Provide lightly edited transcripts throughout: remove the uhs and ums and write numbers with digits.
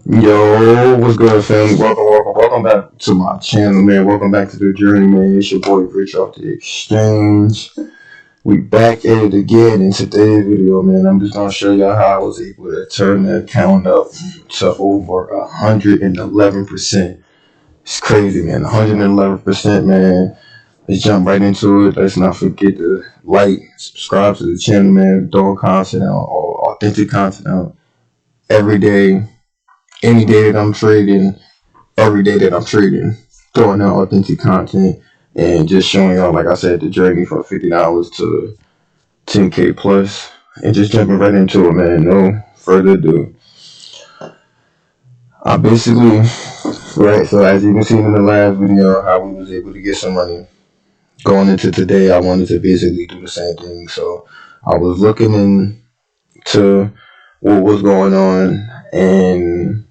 Yo, what's good, fam? Welcome back to my channel, man. Welcome back to the journey, man. It's your boy Rich off the exchange. We back at it again in today's video, man. I'm just gonna show y'all how I was able to turn the account up to over 111%. It's crazy, man. 111%, man. Let's jump right into it. Let's not forget to like, subscribe to the channel, man. Throwing content out, or authentic content out every day, any day that I'm trading, every day that I'm trading, throwing out authentic content and just showing y'all, like I said, the journey from $50 to 10K plus, and just jumping right into it, man. No further ado. I basically, right, so as you can see in the last video, how we was able to get some money. Going into today, I wanted to basically do the same thing. So I was looking into what was going on in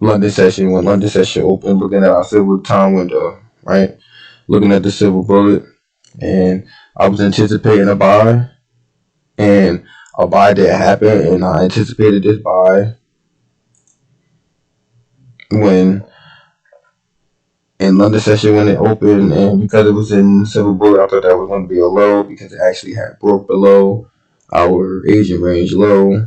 London session, when London session opened, looking at our silver time window, right? Looking at the silver bullet, and I was anticipating a buy, and a buy did happen, and I anticipated this buy when in London session when it opened, and because it was in silver bullet, I thought that was going to be a low because it actually had broke below our Asian range low.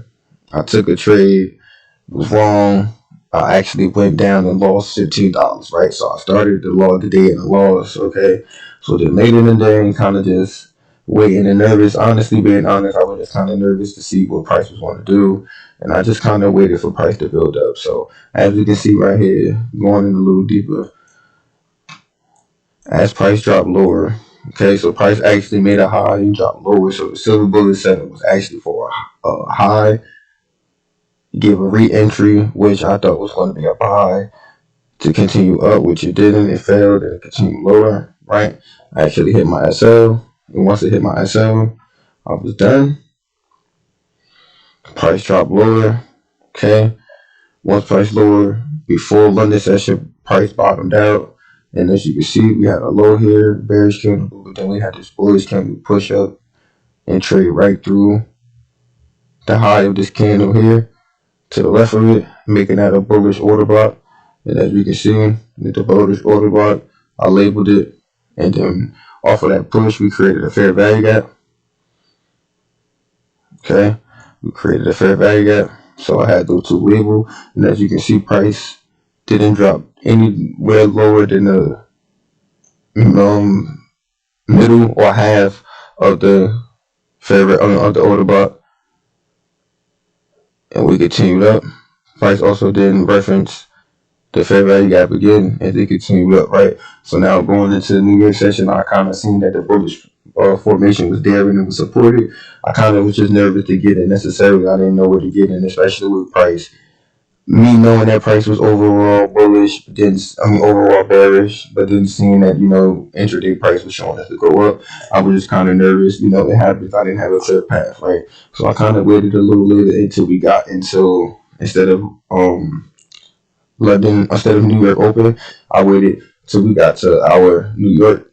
I took a trade, was wrong. I actually went down and lost $15, right? So I started the day in a loss, okay? So then later in the day, kind of just waiting and nervous. Honestly, being honest, I was just kind of nervous to see what price was going to do. And I just kind of waited for price to build up. So as you can see right here, going in a little deeper, as price dropped lower, okay? So price actually made a high and dropped lower. So the silver bullet setup was actually for a high, give a re-entry, which I thought was going to be a buy, to continue up, which it didn't. It failed and it continued lower, right? I actually hit my SL, and once it hit my SL, I was done. Price dropped lower, okay? Once price lower, before London session, price bottomed out, and as you can see, we had a low here, bearish candle, but then we had this bullish candle push up and trade right through the high of this candle here to the left of it, making that a bullish order block. And as we can see, with the bullish order block, I labeled it, and then off of that push, we created a fair value gap. Okay, we created a fair value gap, so I had those two labeled, and as you can see, price didn't drop anywhere lower than the middle or half of the of the order block, and we continued up. Price also didn't reference the fair value gap again, and they continued up, right? So now going into the New York session, I kind of seen that the bullish formation was there and it was supported. I kind of was just nervous to get in necessarily. I didn't know where to get in, especially with price. Me knowing that price was overall bullish, overall bearish, but then seeing that, intraday price was showing us to go up, I was just kind of nervous. It happens. I didn't have a clear path, right? So I kind of waited a little later until we got into, instead of New York open, I waited till we got to our New York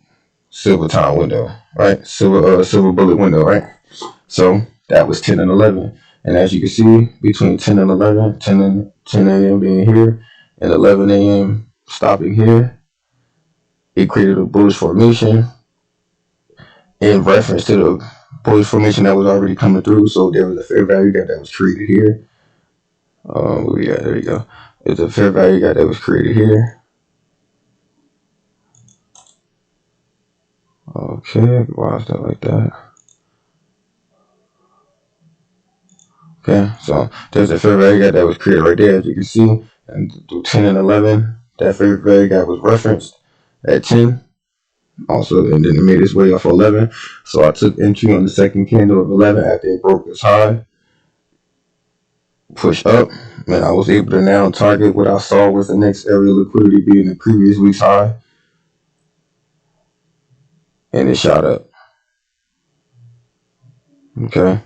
silver time window, right? Silver bullet window, right? So that was 10 and 11. And as you can see, between 10 and 11, 10 a.m. being here and 11 a.m. stopping here, it created a bullish formation in reference to the bullish formation that was already coming through. So there was a fair value gap that was created here. There you go. It's a fair value gap that was created here. Okay, why is that like that? Okay, so there's a fair value gap that was created right there, as you can see. And through 10 and 11, that fair value gap was referenced at 10. Also, and then it made its way off 11. So I took entry on the second candle of 11 after it broke this high. Push up, and I was able to now target what I saw was the next area of liquidity being the previous week's high. And it shot up. Okay.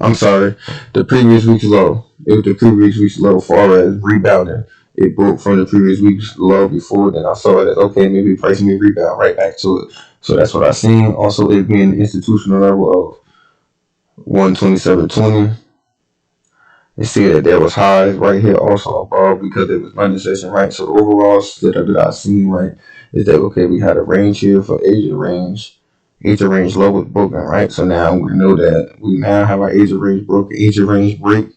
I'm sorry. The previous week's low. It was the previous week's low far as rebounding. It broke from the previous week's low before. Then I saw that, okay, maybe price may rebound right back to it. So that's what I seen. Also, it being the institutional level of 127.20. You see that there was highs right here also above because it was London session, right? So the overall setup that I seen, right, is that okay, we had a range here for Asia range. Asia range low was broken, right? So now we know that we now have our Asia range broken. Asia range break.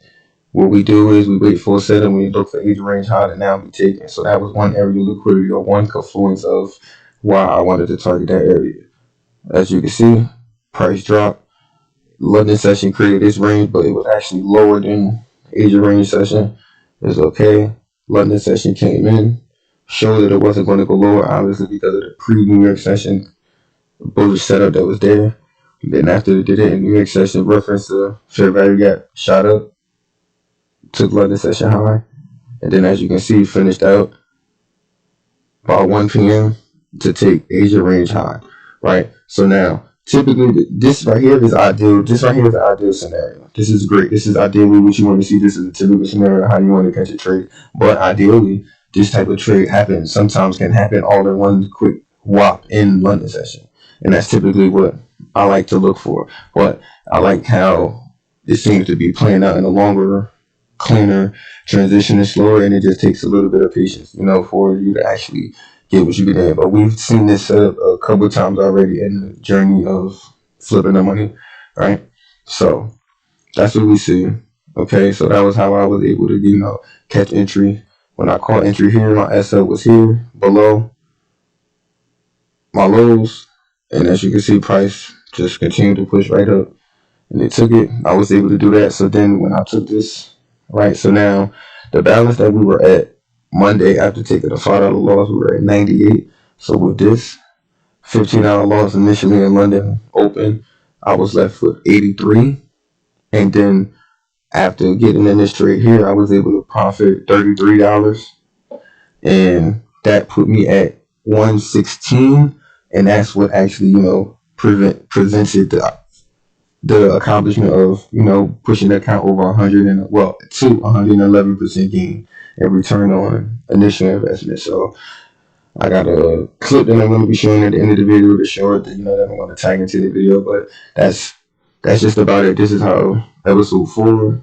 What we do is we wait for a set and we look for Asia range high to now be taken. So that was one area of liquidity or one confluence of why I wanted to target that area. As you can see, price drop. London session created this range, but it was actually lower than Asia range session. It's okay. London session came in, showed that it wasn't going to go lower, obviously because of the pre-New York session bullish setup that was there. Then after they did it in New York session, reference to fair value gap shot up, took London session high, and then as you can see, finished out about 1 p.m. to take Asia range high, right? So now, typically, this right here is ideal. This right here is the ideal scenario. This is great. This is ideally what you want to see. This is a typical scenario how you want to catch a trade. But ideally, this type of trade happens. Sometimes can happen all in one quick whop in London session, and that's typically what I like to look for. But I like how it seems to be playing out in a longer, cleaner transition is slower, and it just takes a little bit of patience, for you to actually get what you get in. But we've seen this a couple of times already in the journey of flipping the money, right? So that's what we see. Okay, so that was how I was able to, catch entry. When I caught entry here, my SL was here below my lows, and as you can see, price just continued to push right up, and it took it. I was able to do that. So then when I took this, right, so now the balance that we were at Monday after taking a $5 loss, we were at 98. So with this $15 loss initially in London Open, I was left with 83. And then after getting in this trade here, I was able to profit $33. And that put me at 116. And that's what actually, presented the accomplishment of, pushing the account over 100 and to 111% gain and return on initial investment. So I got a clip that I'm going to be showing at the end of the video to show it that, that I'm going to tag into the video, but that's just about it. This is how episode 4